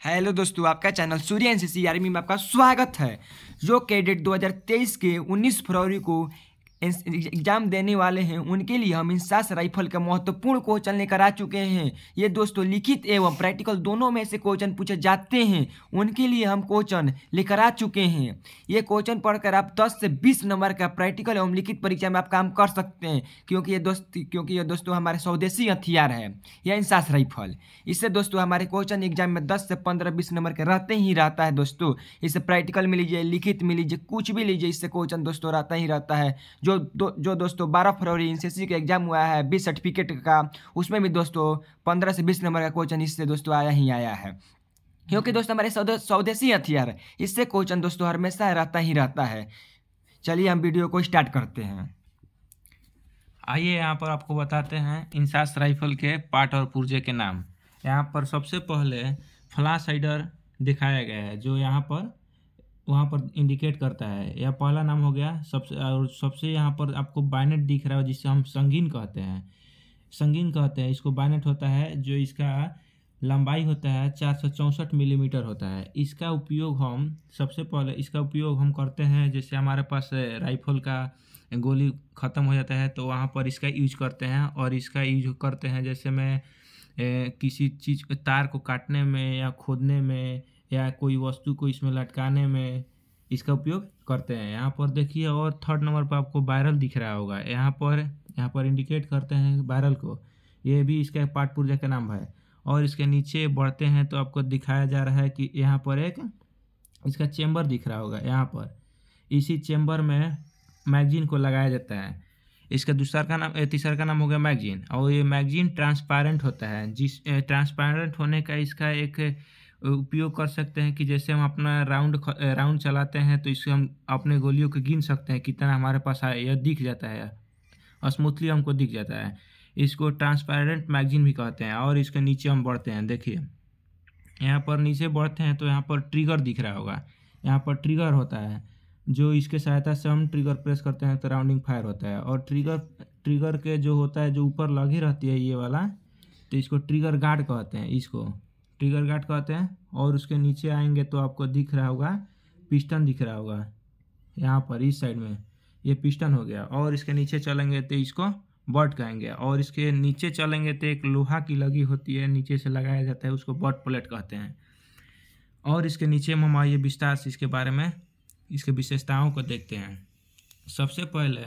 Hello दोस्तों, आपका channel सूर्य NCC army में आपका स्वागत है। जो कैडेट 2023 के 19 फरवरी को एग्जाम देने वाले हैं उनके लिए हम इंसास राइफल का महत्वपूर्ण क्वेश्चन लेकर आ चुके हैं। ये दोस्तों लिखित एवं प्रैक्टिकल दोनों में से क्वेश्चन पूछे जाते हैं, उनके लिए हम क्वेश्चन लेकर आ चुके हैं। ये क्वेश्चन पढ़कर आप 10 से 20 नंबर का प्रैक्टिकल एवं लिखित परीक्षा में आप काम कर सकते हैं, क्योंकि ये दोस्तों हमारे स्वदेशी हथियार है, यह इंसास राइफल। इससे दोस्तों हमारे क्वेश्चन एग्जाम में 10 से 15-20 नंबर के रहते ही रहता है दोस्तों। इससे प्रैक्टिकल में लीजिए, लिखित में लीजिए, कुछ भी लीजिए, इससे क्वेश्चन दोस्तों रहता ही रहता है। जो दोस्तों 12 फरवरी एनसीसी का एग्जाम हुआ है 20 सर्टिफिकेट का, उसमें भी दोस्तों 15 से 20 नंबर का क्वेश्चन इससे दोस्तों आया ही आया है, क्योंकि दोस्तों हमारे स्वदेशी हथियार है। इससे क्वेश्चन दोस्तों हमेशा रहता ही रहता है। चलिए हम वीडियो को स्टार्ट करते हैं। आइए यहाँ पर आपको बताते हैं इंसास राइफल के पार्ट और पुर्जे के नाम। यहाँ पर सबसे पहले फ्लैश हाइडर दिखाया गया है, जो यहाँ पर वहाँ पर इंडिकेट करता है। यह पहला नाम हो गया। सबसे यहाँ पर आपको बायनेट दिख रहा है, जिससे हम संगीन कहते हैं। इसको बायनेट होता है, जो इसका लंबाई होता है 464 मिलीमीटर होता है। इसका उपयोग हम करते हैं, जैसे हमारे पास राइफल का गोली ख़त्म हो जाता है तो वहाँ पर इसका यूज करते हैं। और इसका यूज करते हैं जैसे में किसी चीज़ तार को काटने में या खोदने में या कोई वस्तु को इसमें लटकाने में इसका उपयोग करते हैं। यहाँ पर देखिए, और थर्ड नंबर पर आपको बैरल दिख रहा होगा। यहाँ पर इंडिकेट करते हैं बैरल को। ये भी इसका पार्ट पुर्जा का नाम है। और इसके नीचे बढ़ते हैं तो आपको दिखाया जा रहा है कि यहाँ पर एक इसका चेम्बर दिख रहा होगा। यहाँ पर इसी चेम्बर में मैगजीन को लगाया जाता है। इसका तीसरा का नाम हो गया मैगजीन। और ये मैगजीन ट्रांसपेरेंट होता है। ट्रांसपेरेंट होने का इसका एक उपयोग कर सकते हैं कि जैसे हम अपना राउंड चलाते हैं तो इससे हम अपने गोलियों को गिन सकते हैं कितना हमारे पास है। यह दिख जाता है और स्मूथली हमको दिख जाता है। इसको ट्रांसपेरेंट मैगजीन भी कहते हैं। और इसके नीचे हम बढ़ते हैं, देखिए यहाँ पर नीचे बढ़ते हैं तो यहाँ पर ट्रिगर दिख रहा होगा। यहाँ पर ट्रिगर होता है, जो इसके सहायता से हम ट्रिगर प्रेस करते हैं तो राउंडिंग फायर होता है। और ट्रिगर के जो होता है, जो ऊपर लगी रहती है ये वाला, तो इसको ट्रिगर गार्ड कहते हैं। और उसके नीचे आएंगे तो आपको दिख रहा होगा, पिस्टन दिख रहा होगा। यहाँ पर इस साइड में ये पिस्टन हो गया। और इसके नीचे चलेंगे तो इसको बट कहेंगे। और इसके नीचे चलेंगे तो एक लोहा की लगी होती है, नीचे से लगाया जाता है, उसको बट प्लेट कहते हैं। और इसके नीचे हम आइए विस्तार से इसके बारे में, इसके विशेषताओं को देखते हैं। सबसे पहले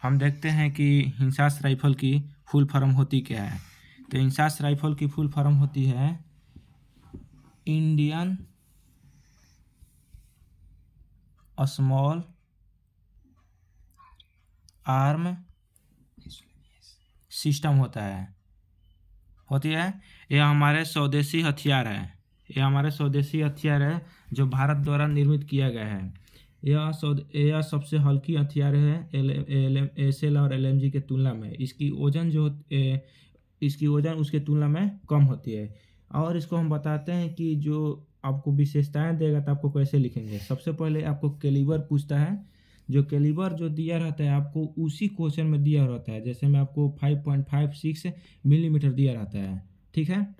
हम देखते हैं कि इंसास राइफल की फुल फॉर्म होती क्या है। तो इंसास राइफल की फुल फॉर्म होती है इंडियन स्मॉल आर्म सिस्टम होती है। यह हमारे स्वदेशी हथियार है, जो भारत द्वारा निर्मित किया गया है। यह सबसे हल्की हथियार है एसएल और एलएमजी के तुलना में। इसकी वजन उसके तुलना में कम होती है। और इसको हम बताते हैं कि जो आपको विशेषताएं देगा तो आपको कैसे लिखेंगे। सबसे पहले आपको कैलिबर पूछता है। जो कैलिबर जो दिया रहता है आपको उसी क्वेश्चन में दिया रहता है। जैसे में आपको 5.56 मिलीमीटर दिया रहता है, ठीक है।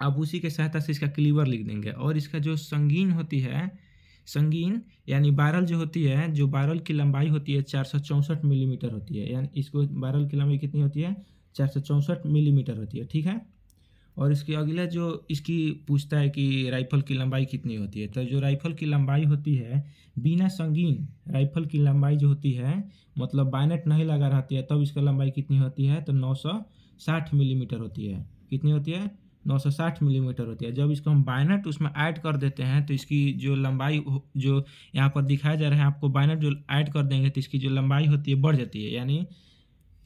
आप उसी के सहायता से इसका कैलिबर लिख देंगे। और इसका जो संगीन यानी बैरल जो होती है, जो बैरल की लंबाई होती है 464 मिलीमीटर होती है। यानी इसको बैरल की लंबाई कितनी होती है, 464 मिलीमीटर होती है, ठीक है। और इसके अगला जो इसकी पूछता है कि राइफल की लंबाई कितनी होती है। तो जो राइफल की लंबाई होती है, बिना संगीन राइफल की लंबाई जो होती है, मतलब बायनेट नहीं लगा रहती है, तब इसका लंबाई कितनी होती है, तो 960 मिलीमीटर होती है। कितनी होती है, 960 मिलीमीटर होती है। जब इसको हम बायनेट उसमें ऐड कर देते हैं तो इसकी जो लंबाई, जो यहाँ पर दिखाया जा रहा है आपको, बायनेट जो ऐड कर देंगे तो इसकी जो लंबाई होती है बढ़ जाती है। यानी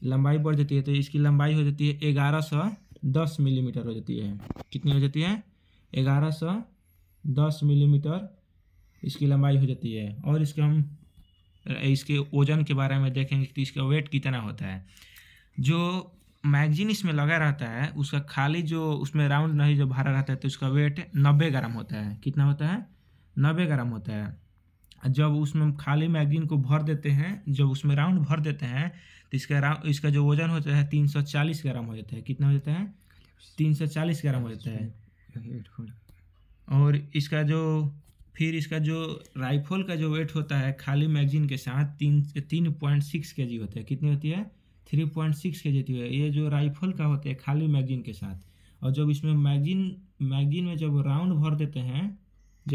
लंबाई बढ़ जाती है तो इसकी लंबाई हो जाती है 1110 मिलीमीटर हो जाती है। कितनी हो जाती है, 1110 मिलीमीटर इसकी लंबाई हो जाती है। और इसके वजन के बारे में देखेंगे कि इसका वेट कितना होता है। जो मैगजीन इसमें लगा रहता है उसका खाली जो उसमें राउंड नहीं जो भरा रहता है तो उसका वेट 90 ग्राम होता है। कितना होता है, 90 ग्राम होता है। जब उसमें खाली मैगजीन को भर देते हैं, जब उसमें राउंड भर देते हैं तो इसका जो वजन होता है 340 ग्राम हो जाता है। कितना हो जाता है, 340 ग्राम हो जाता है। और इसका जो राइफल का जो वेट होता है खाली मैगजीन के साथ 3.6 केजी होता है। कितनी होती है? 3.6 केजी होती है। ये जो राइफल का होता है खाली मैगजीन के साथ। और जब इसमें मैगजीन में जब राउंड भर देते हैं, तो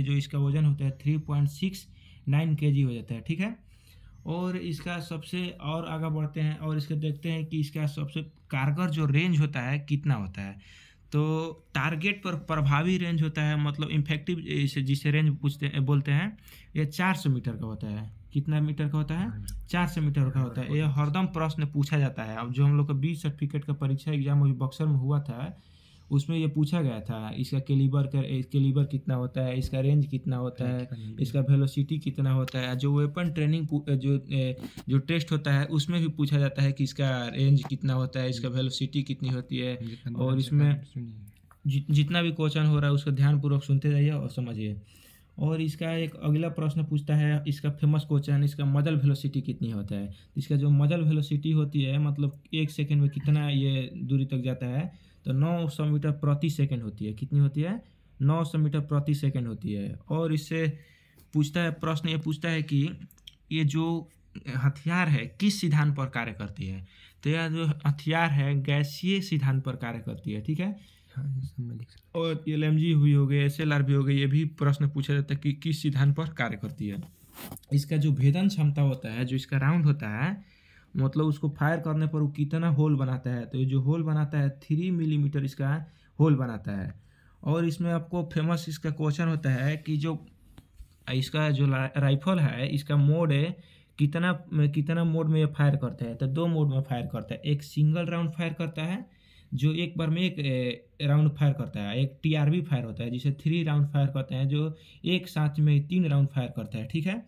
जो इसका वजन होता है 3.69 केजी हो जाता है। ठीक है। और इसका सबसे और आगे बढ़ते हैं और इसके देखते हैं कि इसका सबसे कारगर जो रेंज होता है कितना होता है। तो टारगेट पर प्रभावी रेंज होता है, मतलब इफेक्टिव जिसे रेंज बोलते हैं, ये 400 मीटर का होता है। कितना मीटर का होता है? 400 मीटर का होता है। ये हरदम प्रश्न पूछा जाता है। अब जो हम लोग का 20 सर्टिफिकेट का परीक्षा एग्जाम अभी बक्सर में हुआ था, उसमें ये पूछा गया था इसका कैलिबर कितना होता है, इसका रेंज कितना होता है, इसका वेलोसिटी कितना होता है। जो वेपन ट्रेनिंग जो टेस्ट होता है उसमें भी पूछा जाता है कि इसका रेंज कितना होता है, इसका वेलोसिटी कितनी होती है। और इसमें जितना भी क्वेश्चन हो रहा है उसको ध्यानपूर्वक सुनते जाइए और समझिए। और इसका एक अगला प्रश्न पूछता है, इसका फेमस क्वेश्चन, इसका मजल वेलोसिटी कितनी होता है। इसका जो मजल वेलोसिटी होती है, मतलब 1 सेकेंड में कितना ये दूरी तक जाता है, तो 900 मीटर प्रति सेकेंड होती है। कितनी होती है? 900 मीटर प्रति सेकेंड होती है। और इससे प्रश्न ये पूछता है कि ये जो हथियार है किस सिद्धांत पर कार्य करती है। तो यह जो हथियार है गैसीय सिद्धांत पर कार्य करती है। ठीक है। और LMG हुई हो गई, SLR भी हो गई, ये भी प्रश्न पूछा जाता है कि किस सिद्धांत पर कार्य करती है। इसका जो भेदन क्षमता होता है, जो इसका राउंड होता है, मतलब उसको फायर करने पर वो कितना होल बनाता है। तो ये जो होल बनाता है 3 मिलीमीटर इसका होल बनाता है। और इसमें आपको फेमस इसका क्वेश्चन होता है कि जो इसका जो राइफल है, इसका मोड है कितना मोड में ये फायर करता है। तो 2 मोड में फायर करता है। एक सिंगल राउंड फायर करता है, जो एक बार में एक राउंड फायर करता है। एक TRB फायर होता है, जिसे 3 राउंड फायर करते हैं, जो एक साथ में 3 राउंड फायर करता है। ठीक है।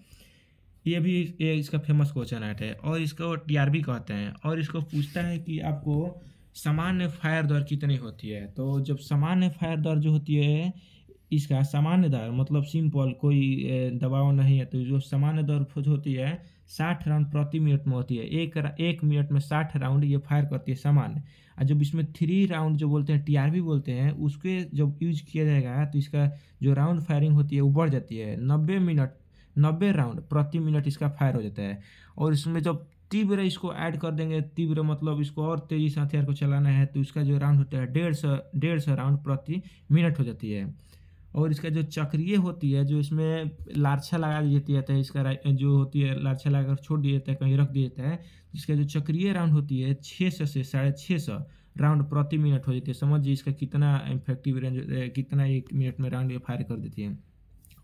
ये इसका फेमस क्वेश्चन है। और इसको TRB कहते हैं। और इसको पूछता है कि आपको सामान्य फायर दर कितनी होती है। तो जब सामान्य फायर दर जो होती है, इसका सामान्य दर मतलब सिंपल, कोई दबाव नहीं है, तो जो सामान्य दर होती है 60 राउंड प्रति मिनट में होती है। एक मिनट में 60 राउंड ये फायर करती है सामान्य। और जब इसमें 3 राउंड जो बोलते हैं TRB बोलते हैं, उसके जब यूज किया जाएगा तो इसका जो राउंड फायरिंग होती है वो बढ़ जाती है। 90 राउंड प्रति मिनट इसका फायर हो जाता है। और इसमें जब तीव्र इसको ऐड कर देंगे, तीव्र मतलब इसको और तेजी से हथियार को चलाना है, तो इसका जो राउंड होता है 150 राउंड प्रति मिनट हो जाती है। और इसका जो चक्रीय होती है, जो इसमें लारछा लगा दी जाती है, इसका जो होती है लारछा लगाकर छोड़ दिया जाता है, कहीं रख दिया जाता है। इसका जो चक्रीय राउंड होती है 600 से 650 राउंड प्रति मिनट हो जाती है। समझिए इसका कितना इफेक्टिव रेंज, कितना 1 मिनट में राउंड ये फायर कर देती है।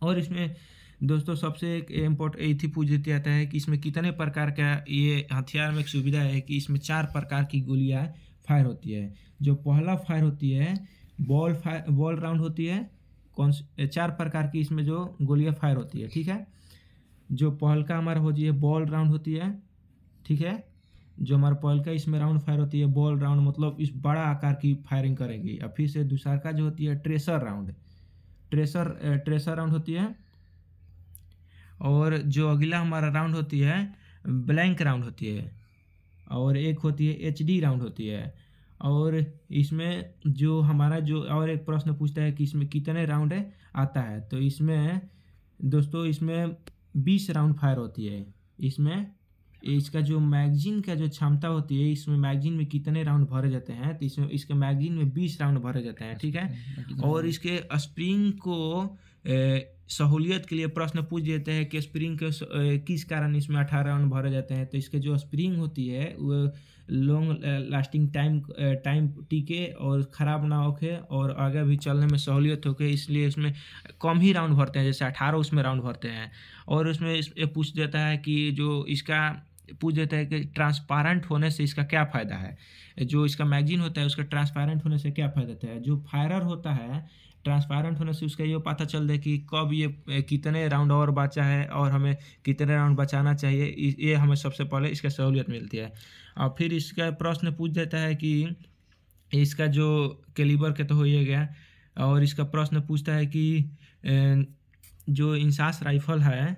और इसमें दोस्तों सबसे एक इम्पोर्टेंट पूछ दिया जाता है कि इसमें कितने प्रकार का ये हथियार में एक सुविधा है कि इसमें 4 प्रकार की गोलियां फायर होती है। जो पहला फायर होती है बॉल राउंड होती है। 4 प्रकार की इसमें जो गोलियां फायर होती है। ठीक है। जो पहलका हमारा होती है बॉल राउंड होती है। ठीक है। जो हमारा पहलका इसमें राउंड फायर होती है बॉल राउंड, मतलब इस बड़ा आकार की फायरिंग करेगी। और फिर से दूसरा का जो होती है ट्रेसर राउंड होती है। और जो अगला हमारा राउंड होती है ब्लैंक राउंड होती है। और एक होती है HD राउंड होती है। और इसमें जो हमारा जो और एक प्रश्न पूछता है कि इसमें कितने राउंड आता है। तो इसमें दोस्तों 20 राउंड फायर होती है। इसमें इसका जो मैगजीन का जो क्षमता होती है, इसमें मैगजीन में कितने राउंड भरे जाते हैं, तो इसमें इसके मैगजीन में 20 राउंड भरे जाते हैं। ठीक है। और इसके स्प्रिंग को सहूलियत के लिए प्रश्न पूछ देते हैं कि स्प्रिंग के किस कारण इसमें 18 राउंड भरे जाते हैं। तो इसके जो स्प्रिंग होती है वो लॉन्ग लास्टिंग टाइम टिके और ख़राब ना होके और आगे भी चलने में सहूलियत होके, इसलिए इसमें कम ही राउंड भरते हैं, जैसे 18 उसमें राउंड भरते हैं। और उसमें ये पूछ देता है कि जो इसका पूछ देता है कि ट्रांसपेरेंट होने से इसका क्या फ़ायदा है। जो इसका मैगजीन होता है उसका ट्रांसपेरेंट होने से क्या फ़ायदा होता है। जो फायरर होता है ट्रांसपेरेंट होने से उसका ये पता चल रहा है कि कब ये कितने राउंड और बचा है और हमें कितने राउंड बचाना चाहिए, ये हमें सबसे पहले इसका सहूलियत मिलती है। और फिर इसका प्रश्न पूछ देता है कि इसका जो कैलिबर के तो हो ही गया। और इसका प्रश्न पूछता है कि जो इंसास राइफल है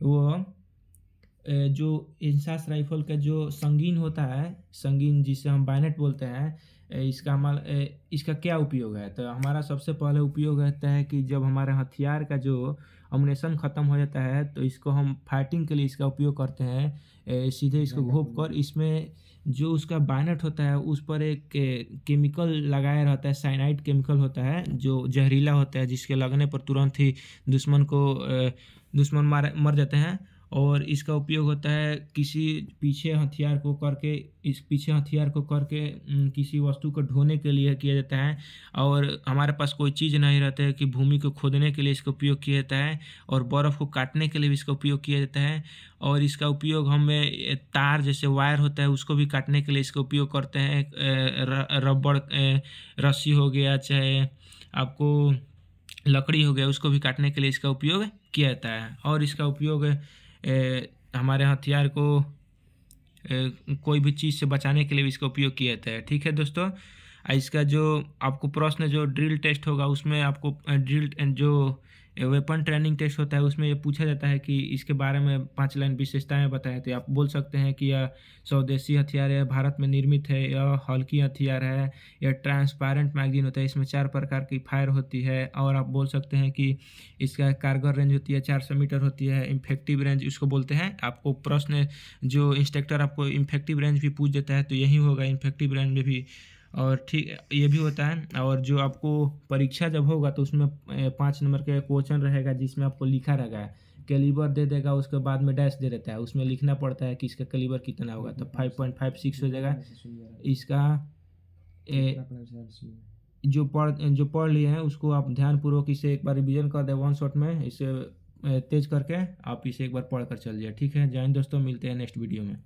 वो जो इंसास राइफल का जो संगीन होता है, संगीन जिसे हम बायनेट बोलते हैं, इसका क्या उपयोग है। तो हमारा सबसे पहले उपयोग रहता है कि जब हमारे हथियार का जो अम्यूनेशन ख़त्म हो जाता है तो इसको हम फाइटिंग के लिए इसका उपयोग करते हैं। सीधे इसको घोंप कर इसमें जो उसका बायनेट होता है उस पर एक केमिकल लगाया रहता है, साइनाइड केमिकल होता है जो जहरीला होता है, जिसके लगने पर तुरंत ही दुश्मन मर जाते हैं। और इसका उपयोग होता है किसी पीछे हथियार को करके किसी वस्तु को ढोने के लिए किया जाता है। और हमारे पास कोई चीज़ नहीं रहता है कि भूमि को खोदने के लिए इसका उपयोग किया जाता है, और बर्फ़ को काटने के लिए भी इसका उपयोग किया जाता है। और इसका उपयोग हमें तार जैसे वायर होता है उसको भी काटने के लिए इसका उपयोग करते हैं। रबड़ रस्सी हो गया, चाहे आपको लकड़ी हो गया, उसको भी काटने के लिए इसका उपयोग किया जाता है। और इसका उपयोग हमारे हथियार को कोई भी चीज़ से बचाने के लिए भी इसका उपयोग किया जाता है। ठीक है दोस्तों, इसका जो आपको प्रश्न जो ड्रिल टेस्ट होगा उसमें आपको जो वेपन ट्रेनिंग टेस्ट होता है उसमें ये पूछा जाता है कि इसके बारे में 5 लाइन विशेषताएं बताएं। तो आप बोल सकते हैं कि यह स्वदेशी हथियार है, भारत में निर्मित है, यह हल्की हथियार है, यह ट्रांसपेरेंट मैगजीन होता है, इसमें 4 प्रकार की फायर होती है। और आप बोल सकते हैं कि इसका कारगर रेंज होती है 400 मीटर होती है। इफेक्टिव रेंज उसको बोलते हैं। आपको प्रश्न जो इंस्ट्रक्टर आपको इफेक्टिव रेंज भी पूछ देता है तो यही होगा इफेक्टिव रेंज में भी। और ठीक ये भी होता है। और जो आपको परीक्षा जब होगा तो उसमें 5 नंबर का क्वेश्चन रहेगा जिसमें आपको लिखा रहेगा, कैलिबर दे देगा, उसके बाद में डैश दे देता है, उसमें लिखना पड़ता है कि इसका कैलिबर कितना होगा। तो 5.56 हो जाएगा। इसका जो पढ़ लिए हैं उसको आप ध्यानपूर्वक इसे एक बार रिवीजन कर दें 1 शॉट में, इसे तेज करके आप इसे एक बार पढ़ कर चल जाए। ठीक है, जय हिंद दोस्तों, मिलते हैं नेक्स्ट वीडियो में।